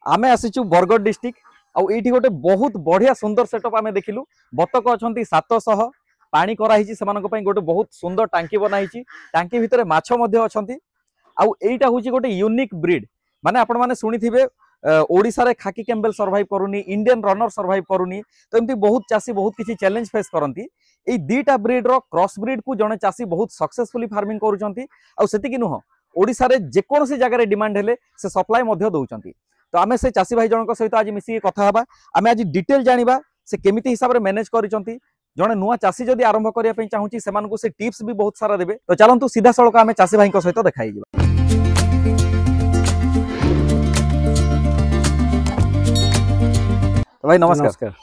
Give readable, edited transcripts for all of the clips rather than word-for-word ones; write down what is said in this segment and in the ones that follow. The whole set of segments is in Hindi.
आमे आसीचु बरगढ़ डिस्ट्रिक्ट आउ एठी गोटे बहुत बढ़िया सुंदर सेटअप आमे देखिलु। बतक अछंती 700 पानी कराही सेमानक पई गोटे बहुत सुंदर टांकी बनाही। टांकी भितर माछ मध्ये अछंती आउ एटा होची गोटे यूनिक ब्रीड माने आपण माने सुनिथिबे ओडिसा रे खाकी कैम्बेल सर्वाइव करूनी, इंडियन रनर सर्वाइव करूनी। तो एमती बहुत चासी बहुत किसी चैलेंज फेस करती। एई दीटा ब्रीड रो क्रॉस ब्रीड को जने चासी बहुत सक्सेसफुली फार्मिंग करूचंती। आउ सेतिकी नुह ओडिसा रे जेकोनोसी जगह रे डिमांड हेले से सप्लाई मध्ये दउचंती। तो आमे से चासी भाई जनक सहित आज मिसी कथा हबा। आमे आज डिटेल जानिबा से केमिति हिसाब रे मैनेज करिचंती। जने नुआ चासी जदि आरंभ करिया पई चाहूची सेमानकु से टिप्स भी बहुत सारा देबे। तो चलंतु सीधा सळक आमे चासी भाई को सहित देखाई जिबा। तो भाई नमस्कार।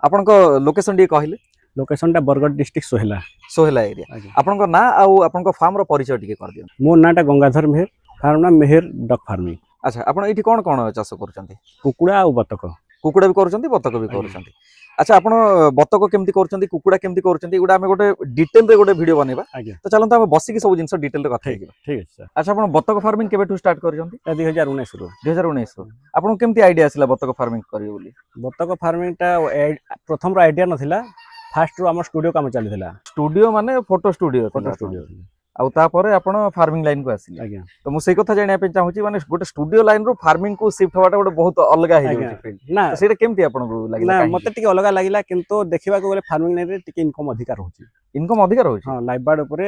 आपन को लोकेशन डी कहले? लोकेशन टा बरगढ़ डिस्ट्रिक्ट सोहेला एरिया। आपन को ना आउ आपन को फार्म रो परिचय टिके कर दियो। मो नाटा गंगाधर मेहर, फार्म ना मेहर डक फार्मिंग। अच्छा, आपन एठी कोन कोन चाष करचंती? कुकुड़ा आ बतक। कुकुड़ा भी करचंती, बतक भी करचंती। अच्छा, आपन बतक केमती करचंती, कुकुड़ा केमती करचंती, एगुडा हमें गोटे डिटेल रे गोटे वीडियो बनेबा। तो चलंत हम बसी की सब जिंस डिटेल रे कथा हेजिबा। ठीक है सर। अच्छा, आपन बतक फार्मिंग केबेठू स्टार्ट करचंती? 2019 रो। 2019 रो। आपन केमती आईडिया आसिला बतक फार्मिंग करियो बोली? बतक फार्मिंग टा प्रथम रो आईडिया नथिला। फास्ट रो हमर स्टूडियो काम चलिथिला। स्टूडियो माने फोटो स्टूडियो? Photo studio. आउ तापरे आपण फार्मिंग लाइन को आसिले। आज्ञा। तो मु सेई कथा जानिया पे चाहूची माने गोटे स्टूडियो लाइन रो फार्मिंग को शिफ्ट होवाटा गोटे बहुत अलगा हे जोची फील्ड ना। तो सेटा केमती आपण को लागिला? ना मते टिके अलगा लागिला, किंतु देखिबा को बोले फार्मिंग लाइन रे टिके इनकम अधिकार होची। इनकम अधिकार होची? हां, लाइफ बार्ड ऊपर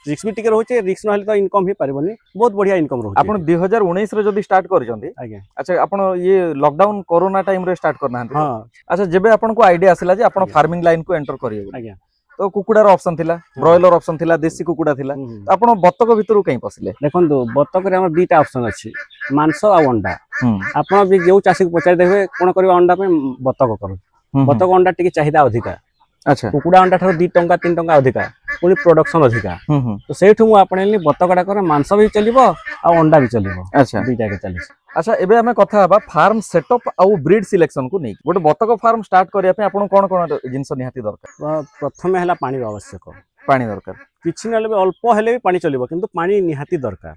रिस्क भी टिके रहउची। रिस्क नहले तो इनकम ही पारिबनी। बहुत बढ़िया इनकम रहउची। आपण 2019 रे जदी स्टार्ट करचंती? आज्ञा। अच्छा, आपण ये लॉकडाउन कोरोना टाइम रे स्टार्ट करना हंती? हां। अच्छा, जेबे आपण को आईडिया आसिला जे आपण फार्मिंग लाइन को एंटर करियो? आज्ञा। तो कुकुडार ऑप्शन थिला, ब्रॉयलर ऑप्शन थिला, देसी कुकुडा थिला। तो आपण बतक भितरु कहीं पसिले? देखंतु बतक रे हमर दुटा ऑप्शन अछि, मांस आ अंडा। आपण भी जेउ चासी को पचार देबे कोन करबा अंडा पे बतक करू। बतक अंडा टिके चाहिदा अधिका। अच्छा, कुकुडा अंडा थारो 2 टंका 3 टंका अधिका, पुनी प्रोडक्शन अधिका। तो सेठु मु आपणेली बतकडा करे मांस भी चलिबो आ अंडा भी चलिबो। अच्छा, दुटा के चली। अच्छा, एबे हमें कथा हबा फार्म सेटअप आ ब्रीड सिलेक्शन को नै। गोटे बतक फार्म स्टार्ट करिया पे आपण कोन कोन जिंस निहाती दरकार? प्रथमे हला पानी आवश्यक। पानी दरकार किछि नले अल्प हेले भी पानी चलिबो, किंतु पानी निहाती दरकार।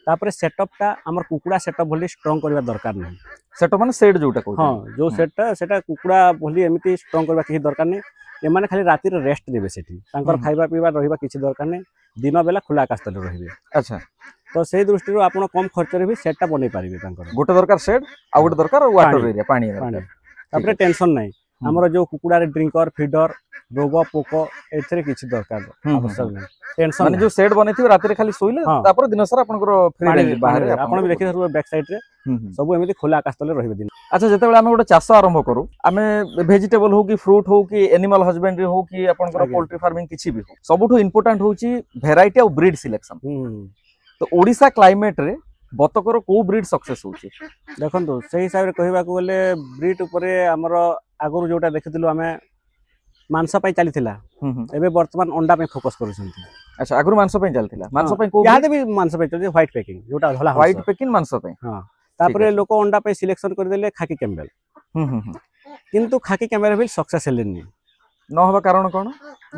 तापरे सेटअप टा हमर कुकुडा सेटअप भली स्ट्रांग करबा दरकार नै। सेटअप माने सेट जोटा कहू? हां, जो सेटटा सेटा कुकुडा भली एमिति स्ट्रांग करबा किछि दरकार नै। एमाने खाली राती रे रेस्ट देबे सेठी। तांकर खाइबा पीबा रहिबा किछि दरकार नै। दिन बेला खुला आकाश तले रहिबे। अच्छा, तो से दृष्टि रो आपण कम खर्च रे भी सेटटा बनै पारिबे। तांकर गोटे दरकार सेट आ गोटे दरकार वाटर एरिया, पानी दरकार। तापरे टेंशन नै। हमर जो कुकुडा रे ड्रिंकर फीडर रोग पोको एथरे किछि दरकार आवश्यक नै। टेंशन माने जो सेट बनेथि राती रे खाली सोइले तापर दिन सारा आपनकर फ्री रहि बाहर आपण भी देखि थरु बैक साइड रे सब एमिति खुला आकाश तले रहिबे दिन। अच्छा, जते बेला हम गोटे चाष आरंभ करू, आमे वेजिटेबल हो कि फ्रूट हो कि एनिमल हस्बेंडरी हो कि आपनकर पोल्ट्री फार्मिंग किछि भी हो, सबुठो इंपोर्टेंट होची वेराइटी और ब्रीड सिलेक्शन। तो ओडिसा क्लाइमेट रे बतकर को ब्रीड सक्सेस होची? देखंतु सेही हिसाब रे कहिबा को बोले ब्रीड ऊपर हमर आगुर जोटा देखिथिलु हमें मांस पई चलीथिला। एबे वर्तमान अंडा पे फोकस करूछंती। अच्छा, आगुर मांस पे चलथिला। मांस पे को याद भी मांस पे चलती व्हाइट पैकिंग जोटा धला व्हाइट पैकिंग मांस पे। हां, तापरे लोक अंडा पे सिलेक्शन कर देले खाकी कैम्बेल। किंतु खाकी कैम्बेल भी सक्सेस हेलेनी न होबा कारण कोन?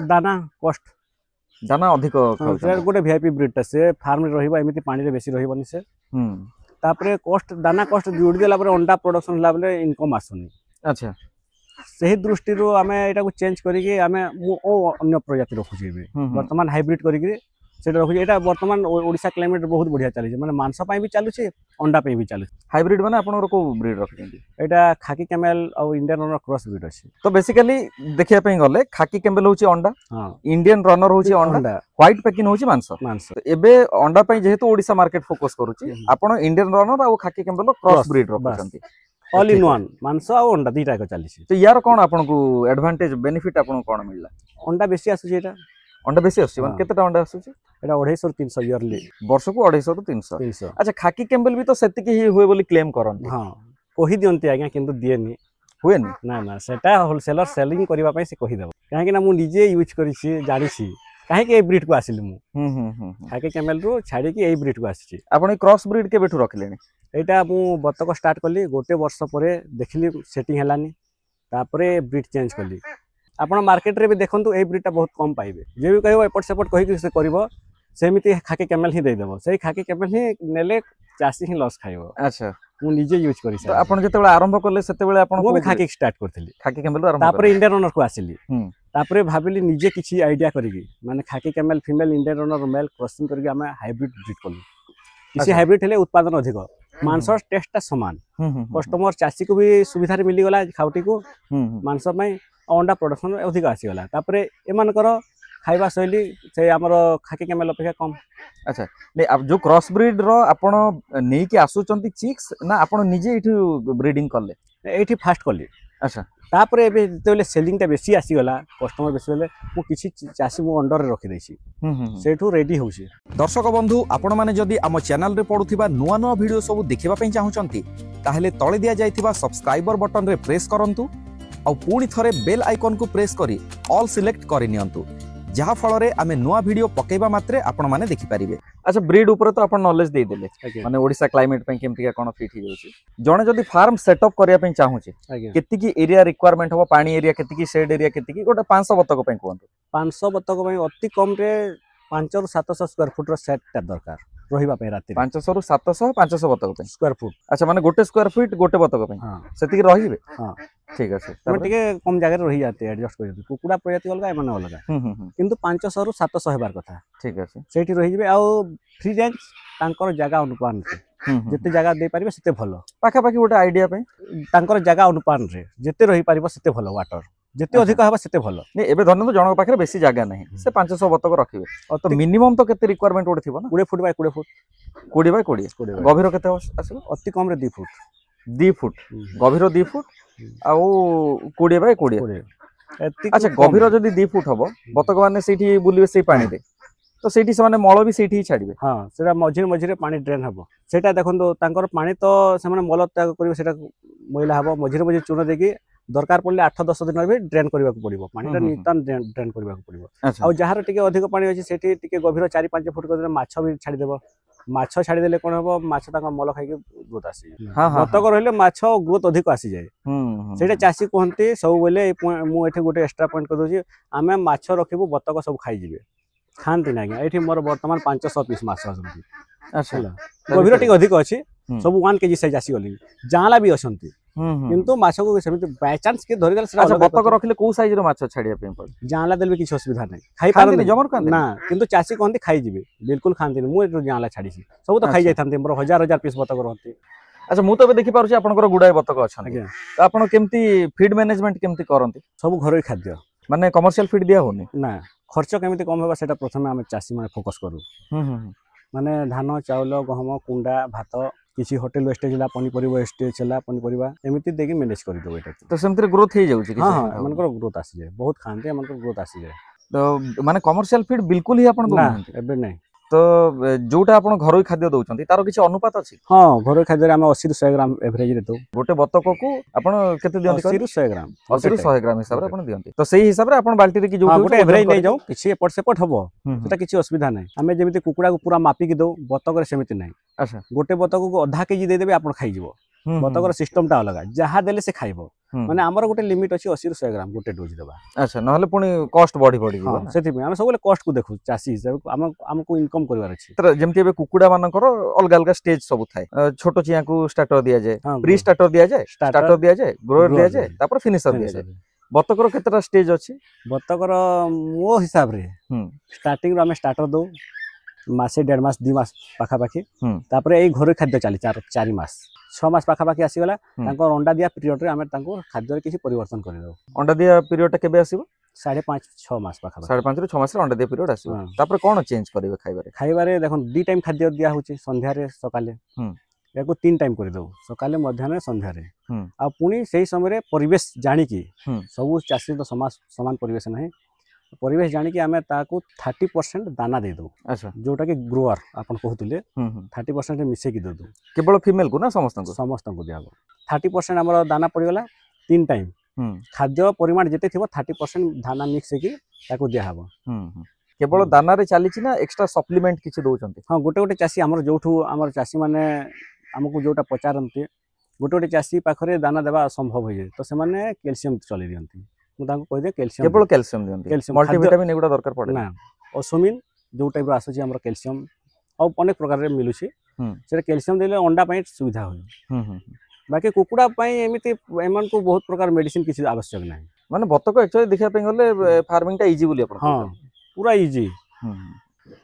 दाना कॉस्ट। दाना अधिक खाउ। गोटे वीआईपी ब्रीड ता से फार्म रे रहिबा एमिति पानी रे बेसी रहिबनी से। तापरे कॉस्ट दाना कॉस्ट जोड़ देला पर अंडा प्रोडक्शन ला बेले इनकम आसुनी। अच्छा, सही दृष्टि रो हमें एटा को चेंज करिके हमें अन्य प्रजाति रखुची बे। वर्तमान हाइब्रिड करिके सेटा रखुची। एटा वर्तमान ओडिसा क्लाइमेट बहुत बढ़िया चली माने मांस पई भी चालुची, अंडा पे भी चालुची। हाइब्रिड माने आपन को ब्रीड रखिसेंती? एटा खाकी कैमेल और इंडियन रनर क्रॉस ब्रीड अछि। तो बेसिकली देखिया पे गले खाकी कैमेल होची अंडा, हां, इंडियन रनर होची अंडा, व्हाइट पैकिंग होची मांस। मांस एबे अंडा पे जेहेतु ओडिसा मार्केट फोकस करूची, आपन इंडियन रनर और खाकी कैमेल क्रॉस ब्रीड रखुचंती। ऑल इन वन मांस आ अंडा दुटा को चलीसी। तो यार कोन आपन को एडवांटेज बेनिफिट आपन कोन मिलला? अंडा बेसी आसुची। एटा अंडा बेसी आसुची माने केतेटा अंडा आसुची? एटा 250 300 इयरली, वर्ष को 250 ରୁ 300। अच्छा, खाकी कैम्बेल भी तो सेतिकी ही होय बोली क्लेम करन? हां, कोही दियंती आज्ञा, किंतु दिएनी हुएनी ना। ना, सेटा होलसेलर सेलिंग करिबा पई से कहि देबो। काहे कि ना मु निजे यूज करिछि, जानिछि काहे कि ए ब्रीड को आसिली मु। खाकी कैम्बेल रो छाडी कि ए ब्रीड को आसिछि। आपण क्रॉस ब्रीड के बेठु रखलेनी? एटा मु बतक स्टार्ट कली, गोटे वर्ष परे देखली सेटिंग हेलानी, तापरे ब्रीड चेंज कली। आपण मार्केट रे भी देखंतु ए ब्रीड ता बहुत कम पाइबे। जे भी कहबो एपट सेपट कहि कि से करबो, सेमिति खाकी कैमेल ही दे देबो। सेही खाकी कैमेल ही नेले ଚାଷୀ ହିଁ ଲସ୍ ଖାଇବ। ଆଚ୍ଛା ମୁଁ ନିଜେ ୟୁଜ୍ କରି ତ ଆପଣ ଯେତେବେଳେ ଆରମ୍ଭ କଲେ ସେତେବେଳେ ଆପଣ ମୁଁ ବି ଖାକି ଷ୍ଟାର୍ଟ କରିଥିଲି। ଖାକି କ୍ୟାମେଲ ଆରମ୍ଭ ତାପରେ ଇଣ୍ଡିଆନ ରନର କୁ ଆସିଲି। ହୁଁ ତାପରେ ଭାବିଲି ନିଜେ କିଛି ଆଇଡିଆ କରିକି ମାନେ ଖାକି କ୍ୟାମେଲ ଫିମେଲ ଇଣ୍ଡିଆନ ରନର ମେଲ କ୍ରସିଂ କରିକି ଆମେ ହାଇବ୍ରିଡ ବ୍ରିଡ୍ କଲୁ। କିଛି ହାଇବ୍ରିଡ ହେଲେ ଉତ୍ପାଦନ ଅଧିକ, ମାଂସ ଟେଷ୍ଟଟା ସମାନ, କଷ୍ଟମର ଚାଷୀ को भी ସୁବିଧାରେ ମିଳିଗଲା ଖାଉଟିକୁ ମାଂସ ପାଇଁ, ଅଣ୍ଡା ପ୍ରଡକ୍ସନ ଅଧିକ ଆସିଗଲା। ତାପରେ ଏମାନଙ୍କର ଖାଇବା ଶୈଳୀ ସେ ଆମର ଖାକି କ୍ୟାମେଲ ଅପେକ୍ଷା କମ୍। ଆଚ୍ଛା जो क्रॉस ब्रीड रो आपण नेकी आसुचंती चिक्स ना आपण निजे इठु ब्रीडिंग करले? एठी फास्ट कली। अच्छा तापर एबे जेतेले सेलिंग टा बेसी आसीगला, कस्टमर बेसी हेले मु किछि चासी मु अंडर रे रखि दैछि, सेठु रेडी होउछि। दर्शक बंधु आपण माने जदी आम चैनल रे पडुथिबा नुवा नुवा वीडियो सब देखिबा पई चाहुचंती ताहेले तळे दिया जायथिबा सब्सक्राइबर बटन रे प्रेस करंतु और पुणी थरे बेल आइकन को प्रेस करी ऑल सिलेक्ट करि नियंतु, जहा फल रे आमे नुवा वीडियो पकेबा मात्रे आपण माने देखि परिबे। अच्छा ब्रीड ऊपर तो आपण नॉलेज दे देले माने ओडिसा क्लाइमेट पे केमति कोन फिट hi जाउछि। जणे जदी फार्म सेटअप करिया पे चाहुछि केति की एरिया रिक्वायरमेंट हो, पानी एरिया केति की, शेड एरिया केति की, गोटे 500 बतक पे कोन 500 बतक पे अति कम रे 500 रु 700 स्क्वायर फुट रो सेट टा दरकार रहिबा पे राती 500 रु 700 500 बतक पे स्क्वायर फुट। अच्छा माने गोटे स्क्वायर फीट गोटे बतक पे सेति की रहिबे? हां ठीक अछि। हम टिके कम जगह रे रहि जाते एडजस्ट कर जाते, कुकुडा प्रजाति अलगा ए माने अलगा, किंतु 500 रु 700 हेबार कथा। ठीक अछि, सेठी रहि जिवे। आ फ्री रेंज तांकर जगह अनुपान रे जते जगह दे परिबे सेते भलो। पाखा पाखी गोटे आइडिया पे तांकर जगह अनुपान रे जते रहि परिबो सेते भलो, वाटर जते अधिक हबा सेते भलो। नै एबे धरन तो जनक पाखरे बेसी जगह नहीं, से 500 बतक रखिबे और तो मिनिमम तो केते रिक्वायरमेंट ओडे थिबो ना? 20 फुट बाय 20 फुट, 20 बाय 20 गभीर केते आसीबो? अति कम रे 2 फुट, 2 फुट गभीर 2 फुट आ 20 बाय 20। अच्छा गभीर जदी 2 फुट हबो बतक माने सेठी बुलिबे से पानी रे, तो सेठी से माने मळ भी सेठी ही छाड़िबे? हां सेटा मझिर मझिरे पानी ड्रेन हबो। सेटा देखंतो तांकर पानी तो से माने मल त्याग करिवे, सेटा मैला हबो, मझिर मझिर चूना देकी दरकार पड़ले 8-10 दिन भी ड्रेन करबा को पड़िबो, पानी ता नितान ड्रेन करबा को पड़िबो। आ जहार टिके अधिक पानी अछि सेठी टिके गभीर 4-5 फुट कर माछ भी छाड़ी देबो। माछ छाड़ी देले कोन हबो, माछ तांका मल खाइ के ग्रोथ आसी। हां हां बतक रहले माछ ग्रोथ अधिक आसी जाय। सेटा चासी कोहंती सब बोले मु एठी गोटे एक्स्ट्रा पॉइंट कर दोछि, आमे माछ रखिबो बतक सब खाइ जिवे, खानती ना गया एठी मोर वर्तमान 500 पीस माछ आछंती। अच्छा गभीर टिके अधिक अछि, सब 1 केजी साइज आसी गली, जाला भी अछंती, किंतु माछ को समिति बाय चांस के धरि देल से। अच्छा बतक रखले को साइज रो माछ छाड़िया पे पड़? जाला देल भी किछ असुविधा नै, खाइ पारन जमर कान ना, किंतु चासी कोहंती खाइ जिवे, बिल्कुल खानती नै। मु एठो जाला छाड़ीसी सब तो खाइ जायथांती, मोर हजार हजार पीस बतक रहंती। अच्छा मु तो देखि पारुछि आपनकर गुडाय बतक अछंती, तो आपण केमती फीड मैनेजमेंट केमती करंती? सब घरोई खाद्य माने कमर्शियल फीड दिया होनी ना, खर्च केमती कम होबा सेटा प्रथमे हम चासी माने फोकस करू। माने धान चावल गहम कुंडा भात किसी होटल वेस्टेज ला पनीपरिबा वेस्टेज ला पनीपरिबा एमिति देकी मैनेज करि दो एटा, तो सेमतिर ग्रोथ हे जाउछि कि? हां मनकर ग्रोथ आसी जाय, बहुत खानते मनकर ग्रोथ आसी जाय। तो माने कमर्शियल फीड बिल्कुल ही आपण दो ना एबे नै? तो जोटा आपण घरोई खाद्य दउचंती तारो किछि अनुपात अछि? हां घरोई खाद्य रे हम 80 रु 100 ग्राम एवरेज रे दउ। गोटे बतक को आपण केते दियंती? 80 रु 100 ग्राम, 80 रु 100 ग्राम हिसाब रे आपण दियंती। तो सेही हिसाब रे आपण बाल्टी रे कि जोटा गोटे एवरेज नै जाऊ, किछि एपट सेपट हबो सेटा किछि असुविधा नै। हमें जेमिति कुकुडा को पूरा मापी कि दउ, बतक रे सेमिति नै। अच्छा गोटे बतक को आधा केजी दे देबे आपण खाइ जिवो, बतक रे सिस्टम टा अलगा, जहा देले से खाइबो। माने हमर गोटे लिमिट अछि 80 रु 100 ग्राम गोटे डोज देबा। अच्छा नहले पुनी कॉस्ट बढ़ी जिवो, सेति पे हम सबले कॉस्ट को देखु चासी हिसाब हमको इनकम करबार अछि। त जेमति एबे कुकुडा मानकर अलगा अलगा स्टेज सब थाए, छोटो चिया को स्टार्टर दिया जाय, प्री स्टार्टर दिया जाय, स्टार्टर दिया जाय, ग्रोअर दिया जाय, तापर फिनिशर दिया जाय। बतकर केतरा स्टेज अछि? बतकर मो हिसाब रे स्टार्टिंग रो हम स्टार्टर दो मासे 1.5 मास 2 मास पाखा पाखी, तापर एई घरे खाद्य चाली 4 मास 6 मास पाखा पाखी आसी गला। तांको अंडा दिया पीरियड रे हम तांको खाद्य रे किछि परिवर्तन करि दो। अंडा दिया पीरियड केबे आसीबो? 5.5-6 मास पाखा, 5.5 रु 6 मास रे अंडा दिया पीरियड आसीबो। तापर कोन चेंज करिवे खाइबारे? खाइबारे देखन 2 टाइम खाद्य दिया होछि, संध्या रे सकाले याको 3 टाइम करि दो, सकाले मध्याह्न संध्या रे। आ पुनी सेही समय रे परिवेश जानि की सब चासी तो समान परिवेश नाही, परिवेश जानि की हमें ताको 30% दाना दे दो। अच्छा जोटा कि ग्रोअर आपन कहतुले 30% मिसे की दे दो, केवल फीमेल को ना समस्त को दिया 30% हमर दाना पड़ी गला 3 टाइम खाद्य परिमाण जेते थिबो 30% दाना मिक्स की ताको दिया हबो। केवल दाना रे चाली छि ना एक्स्ट्रा सप्लीमेंट किछि दोचंती? हां गोटे गोटे चासी हमर जोठू हमर चासी माने हमको जोटा पचारंती, गोटे गोटे चासी पाखरे दाना देबा असंभव होय जे, तो से माने कैल्शियम चली दियंती। मु ताको कहि दे कैल्शियम, केवल कैल्शियम दियंती, मल्टीविटामिन एगुडा दरकार पड़े ना? ओसोमिन जो टाइप रो आसुची हमर कैल्शियम और अनेक प्रकार रे मिलुची, से कैल्शियम देले अंडा पई सुविधा होई बाकी कुकुड़ा पई एमिति एमन को बहुत प्रकार मेडिसिन किसी आवश्यक नहीं माने बतक एक्चुअली देखिया पे गले फार्मिंग टा इजी बोली अपन हां पूरा इजी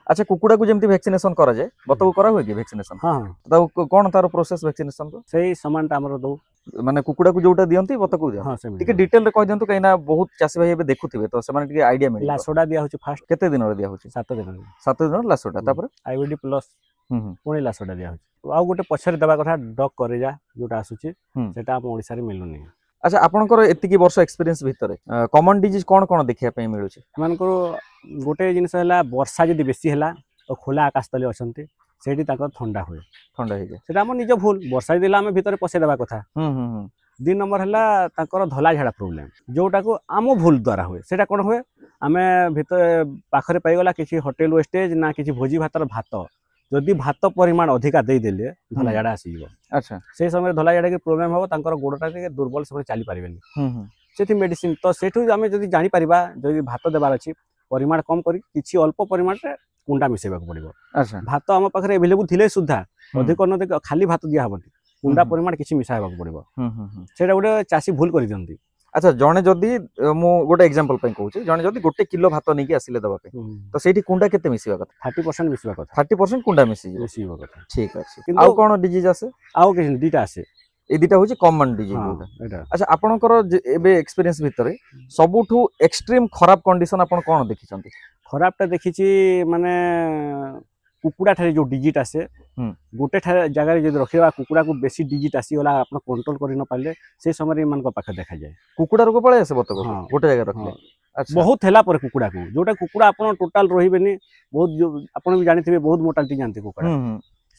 अच्छा कुकुड़ा को जेमती वैक्सीनेशन करा जाए बतक करा हुए कि वैक्सीनेशन हां त कोन तार प्रोसेस वैक्सीनेशन को सही सामान हमर दो माने कुकुड़ा को जोटा दियंती बतक को दिया हां ठीक है डिटेल रे कह दियंतु कहिना बहुत चासी भाई एबे देखुथिबे तो से माने ठीक आईडिया मिल लासोडा दिया होची फास्ट केते दिन रे दिया होची 7 दिन 7 दिन लासोडा तापर आईवीडी प्लस पुणी लासोडा दिया होची आ गोटे पछरे दबा कथा डॉग करे जा जोटा आसुची सेटा हम ओडिसा रे मिलुनी अच्छा आपनकर एतिकी वर्ष एक्सपीरियंस भितरे कॉमन डिजीज कोन कोन देखिया पे मिलुची मानकर गोटे जिनस हला वर्षा जदी बेसी हला तो खोला आकाश तले अछंती सेठी ताको ठंडा होय हो जाय सेटा हम निज भूल वर्षा दिला हम भितरे पसे देबा कथा 2 नंबर हला ताकर धला झाड़ा प्रॉब्लम जोटा को आम भूल द्वारा हुए सेटा कोन हुए आमे भितर पाखरे पाई गला किछि होटल वेस्टेज ना किछि भोजी भातर भात जदि भात परिमाण अधिका दे देले धला झाड़ा आसी जीवो अच्छा से समय धला झाड़ा के प्रॉब्लम हो तांकर गोडटा के दुर्बल से चली परिबेनी सेठी मेडिसिन तो सेठु आमे जदि जानि परिबा जदि भात देबार अछि परिमाण कम करी किछि अल्प परिमाण रे कुंडा मिसेबा को पड़िबो अच्छा भात हम पाखरे अवेलेबल थिले सुद्धा अधिक न खाली भात दिया हबनी कुंडा परिमाण किछि मिसाबा को पड़िबो सेटा गोटे चासी भूल करि दंती अच्छा जणे जदि मु गोटे एग्जांपल पे कहूची जणे जदि गोटे किलो भात नै कि आसिले दबा पे तो सेठी कुंडा केते मिसिबा कथा 30% मिसिबा कथा 30% कुंडा मिसिबा कथा ठीक अछि आ कोन डिजीज आसे आउ किछि दीटा आसे ए दीटा होची कॉमन डिजीज अच्छा आपनकर एबे एक्सपीरियंस भितरे सबुठु एक्सट्रीम खराब कंडीशन आपन कोन देखिसंती खराबटा देखिछि माने कुकुड़ा ठारे जो डिजिट आसे गोटे जगह रे जदि रखिबा कुकुड़ा को बेसी डिजिट आसी होला आपन कंट्रोल करि न पाले से समय मन को पाखे देखा जाय कुकुड़ा रोग पळे आसे बतक गोटे जगह रखले अच्छा बहुत हेला पर कुकुड़ा को जोटा कुकुड़ा आपन टोटल रहिबेनी बहुत आपन भी जानिथिबे बहुत मोटालिटी जानते कुकुड़ा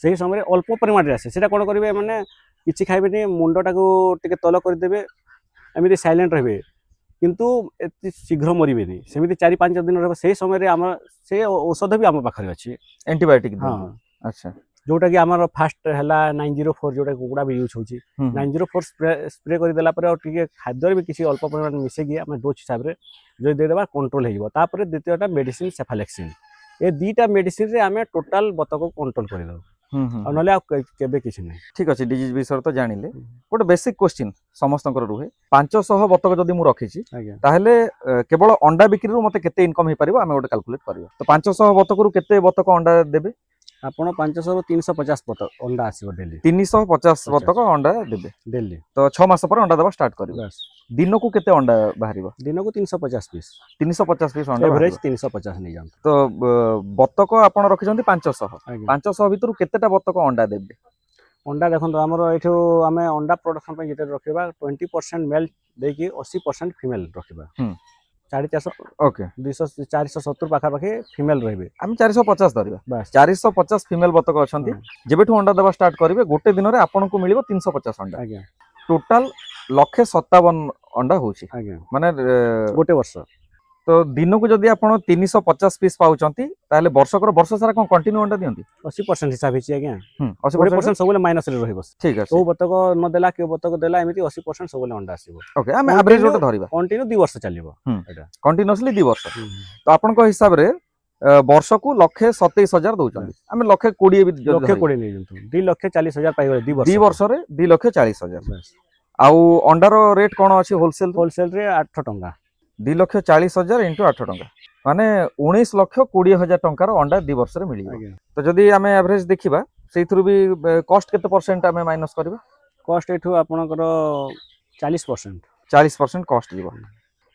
से समय अल्प परिमाण रे आसे सेटा कोन करिवे माने किछि खाइबेनी मुंडटा को टिके तल कर देबे एमिति साइलेंट रहबे किंतु एति शीघ्र मरिबेनी सेमिति 4-5 दिन रहबे से समय रे हम से औषध भी हम पाखरे अछि एंटीबायोटिक हां अच्छा जोटा कि हमर फास्ट हला 904 जोटा कुकुड़ा भी यूज होची 904 स्प्रे कर देला पर टिके खाद्य भी किछि अल्प परिमाण मिसे गया हम डोज हिसाब रे जो दे देबा कंट्रोल हे जबो तापर द्वितीयटा मेडिसिन सेफालेक्सिन ए दीटा मेडिसिन रे हमें टोटल बतक कंट्रोल कर दो नले केबे किछि नै ठीक अछि डिजीज विषय तो जानिले गोटे बेसिक क्वेश्चन समस्तकर रुहे 500 बतक जदि मु रखिछि ताहले केवल अंडा बिक्री रु मते केते इनकम हे परिबो हमें गोटे कैलकुलेट करियो तो 500 बतक रु केते बतक अंडा देबे आपण 500 रु 350 बतक अंडा आसीबो डेली 350 बतक अंडा देबे डेली तो 6 मास पर अंडा देबा स्टार्ट करियो दिन को केते अंडा बाहरिबो दिन को 350 पीस अंडा एवरेज 350 नै जान तो बतक आपण रखिसंती 500 भितरु केतेटा बतक अंडा देबे अंडा देखो हमर एठो हमें अंडा प्रोडक्शन पे जेते रखिबा 20% मेल देकी 80% फीमेल रखिबा 450 ओके 200 470 पाखा पाखे फीमेल रहबे हम 450 धरिबा बस 450 फीमेल बतक अछंती जेबेठु अंडा देबा स्टार्ट करिवे गोटे दिन रे आपन को मिलिबो 350 अंडा आज्ञा टोटल 157 अंडा होची आज्ञा माने गोटे वर्ष तो दिन को जदि आपण 350 पीस पाउचंती ताले वर्ष सारा कोन कंटिन्यू अंडा दियंती 80% हिसाब हिची आज्ञा 80% सबले माइनस रे रहबो ठीक अछि ओ बतक न देला के बतक देला एमिति 80% सबले अंडा आसीबो ओके हम एवरेज रोट धरिबा कंटिन्यू 2 वर्ष चलिबो एटा कंटिन्यूअसली 2 वर्ष तो आपण को हिसाब रे वर्ष को 1,27,000 दउचंती हम 1,20,000 भी 1,20,000 नै जंतु 2,40,000 पाइ गले 2 वर्ष रे 2,40,000 आउ अंडार रेट कोन अछि होलसेल रे 8 टंका 2,40,000 इंटू 8 टंका माने 19,20,000 टंकार अंडा 2 वर्ष रे मिली तो जदि हमें एवरेज देखिबा सेथुरु भी कॉस्ट केते परसेंट हमें माइनस करबा कॉस्ट एठू आपनकर 40% कॉस्ट जीव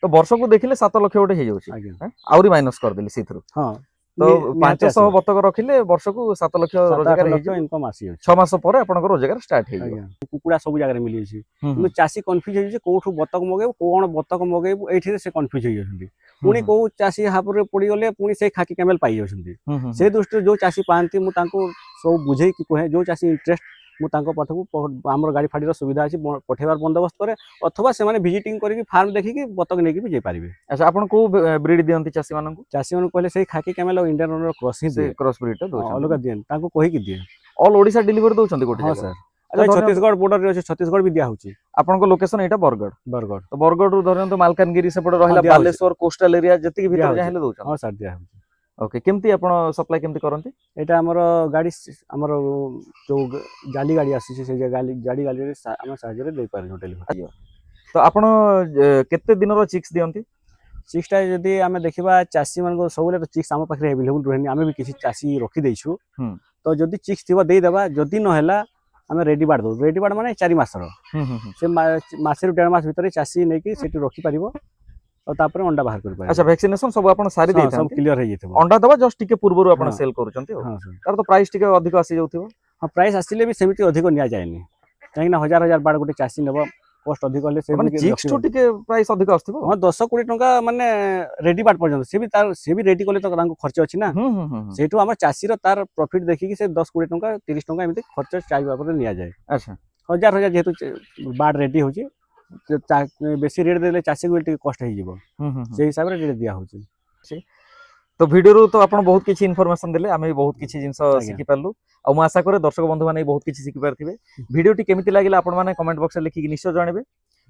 तो वर्ष को देखिले 7 लाख गोटे हे जाउची आउरी माइनस कर देली सेथुरु हां तो 500 बतक रखिले वर्ष को 7 लाख रोजगार इनकम आसी 6 मास पर आपनकर रोजगार स्टार्ट हे कुकुड़ा सब जगह रे मिली छी किंतु चासी कंफ्यूज हे जे कोठु बतक मगेब कोन बतक मगेब एठी से कंफ्यूज हे जंती पुनी को चासी हापुरे पड़ी गले पुनी से खाकी कैमेल पाई जंती से दृष्टि जो चासी पांती मु तांको सब बुझे कि कहे जो चासी इंटरेस्ट मु तांको पाठकू हमर गाड़ी फाड़ी रो सुविधा अछि पठेबार बंदोबस्त करे अथवा से माने विजिटिंग करी फार्म देखि कि बतक नेकी भी जे पारिबे अच्छा आपण को ब्रीड दियंती चासी मानन कहले से खाकी कैमेल और इंडियन रनर क्रॉस ही से क्रॉस ब्रीड तो अलग दियन तांको कहि कि दिए ऑल ओडिसा डिलीवरी दोचंती गोटे हां सर अच्छा छत्तीसगढ़ बॉर्डर रे छत्तीसगढ़ भी दिया होची आपण को लोकेशन एटा बरगढ़ तो बरगढ़ रु धरन तो मालकानगिरी से पड़ रहला बालेश्वर कोस्टल एरिया जति के भीतर जाहेले दोचन हां सर दिया होची ओके केमती आपण सप्लाई केमती करंती एटा हमर गाड़ी हमर जो जाली गाड़ी आसी से गाड़ी रे हम साहाଯ୍य रे दे पार डेलीवरी। तो आपण केते दिन रो चिक्स दियंती चिक्स टा जदी हमें देखिबा चासी मन को सबले तो चिक्स हम पाखरे अवेलेबल रहनी हमें भी किसी चासी रखी देछु तो जदी चिक्स थिबो देई देबा जदी न हैला हमें रेडी बाड़ दो रेडी बाड़ माने 4 मास रो से मासे 1.5 मास भीतर चासी नै कि सेठी रखी परिबो और तापर अंडा बाहर कर पाए। अच्छा वैक्सीनेशन सब आपण सारी देई सब क्लियर हे जेतबो अंडा दबा जस्ट टिके पूर्वरु आपण सेल करूचंती हां तार तो प्राइस टिके अधिक आसी जाउथिबो। हां प्राइस आसीले भी सेमिति अधिक निया जायनी काहे ना हजार हजार बाड़ गोटे चासी नेबो कॉस्ट अधिक होले से माने चिक्स टू टिके प्राइस अधिक आस्थिबो। हां 10 20 टंका माने रेडी बाड़ पर्यंत से भी रेडी कोले तो तांको खर्च अछि ना सेठू हमर चासी रो तार प्रॉफिट देखि कि से 10 20 टंका 30 टंका एमिति खर्च चाइबा पर निया जाय। अच्छा हजार हजार जेतु बाड़ रेडी होची बेसी रेट देले चासी को टिके कॉस्ट हे जिवो से हिसाब रे रेट दिया होची। तो वीडियो तो आपण बहुत किछि इन्फॉर्मेशन देले आमे बहुत किछि जिंस सिखि पारलु आ मु आशा करे दर्शक बंधु माने बहुत किछि सिखि पारथिबे। वीडियो टी केमिति लागिला आपण माने कमेंट बॉक्स रे लिखि कि निश्चय जणेबे।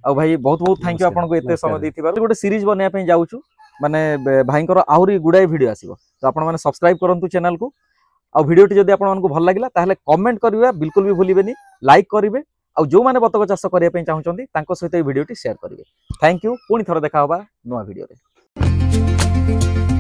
आ भाई बहुत बहुत थैंक यू आपण को एते समय देथिबार गोटे सीरीज बनिया पे जाउछु माने भाईंकर आहुरी गुडाई वीडियो आसीबो तो आपण माने सब्सक्राइब करंतु चैनल को आ वीडियो टी जदी आपण मानको भल लागिला ताहले कमेंट करिवे बिल्कुल भी भूलिबेनी लाइक करिवे आ जो माने बतक चाष करिया पे चाहुचंती तांको सहित वीडियो टी शेयर करिवे। थैंक यू पुणी थोड़ा देखा होबा नवा वीडियो रे।